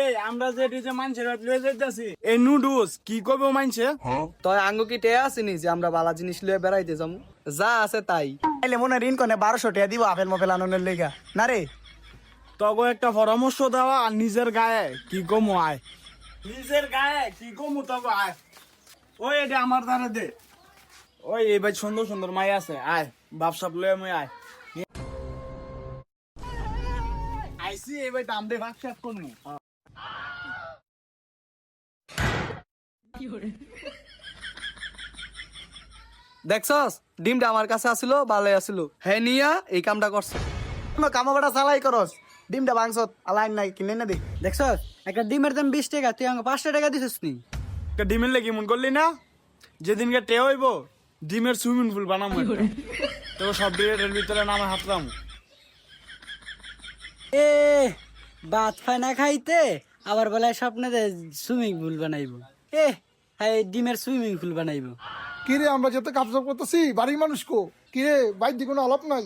এই আমরা যে ডিজে মানুষের লয়ে যাইতাছি এই নুডলস কি করবো মানছে তয় আঙ্গ কি টেয়া আসিনি যে আমরা বালা জিনিস লয়ে বেড়াইতে যাবো যা আছে তাই। তাইলে মনে ঋণ কনে 1200 টাকা দিব আপেল মপেল আননের লেগা না রে। তবে একটা পরামর্শ দেওয়া আর নিজের গায়ে কি কমু আয় নিজের গায়ে কি কমু তবে আয় ওই এটা আমার ধারে দে ওই এই ভাই সুন্দর সুন্দর মাই আছে আয় বাপসাপ লয়ে মুই আয় আইসি এই ভাই দাম দে বাপসাপ করমু দেখছস ডিমটা আমার কাছে আসিল ভালোই আসিল হ্যাঁ নিয়া এই কামটা করছে। কোনো কামাবাটা চালাই করস ডিমটা ভাঙছত আলাইন নাই কিনে না দে। দেখছস একটা ডিমের দাম 20 টাকা, তুই আমাকে 5 টাকা দিছিস নি। একটা ডিমের লেগে মন করলি না যেদিনকে টে হইব ডিমের সুইমিং পুল বানাবো তো সব ডিমের ভিতরে নামে হাতলাম এ ভাত খায় না খাইতে আবার বলে স্বপ্নে সুইমিং পুল বানাইবো। হ্যাঁ ডিমের সুইমিং পুল বানাইবো। কিরে আমরা যেতে কাপসাপ করতেছি বাড়ির মানুষ কো কিরে বাইর দিকে কোনো আলাপ নাই।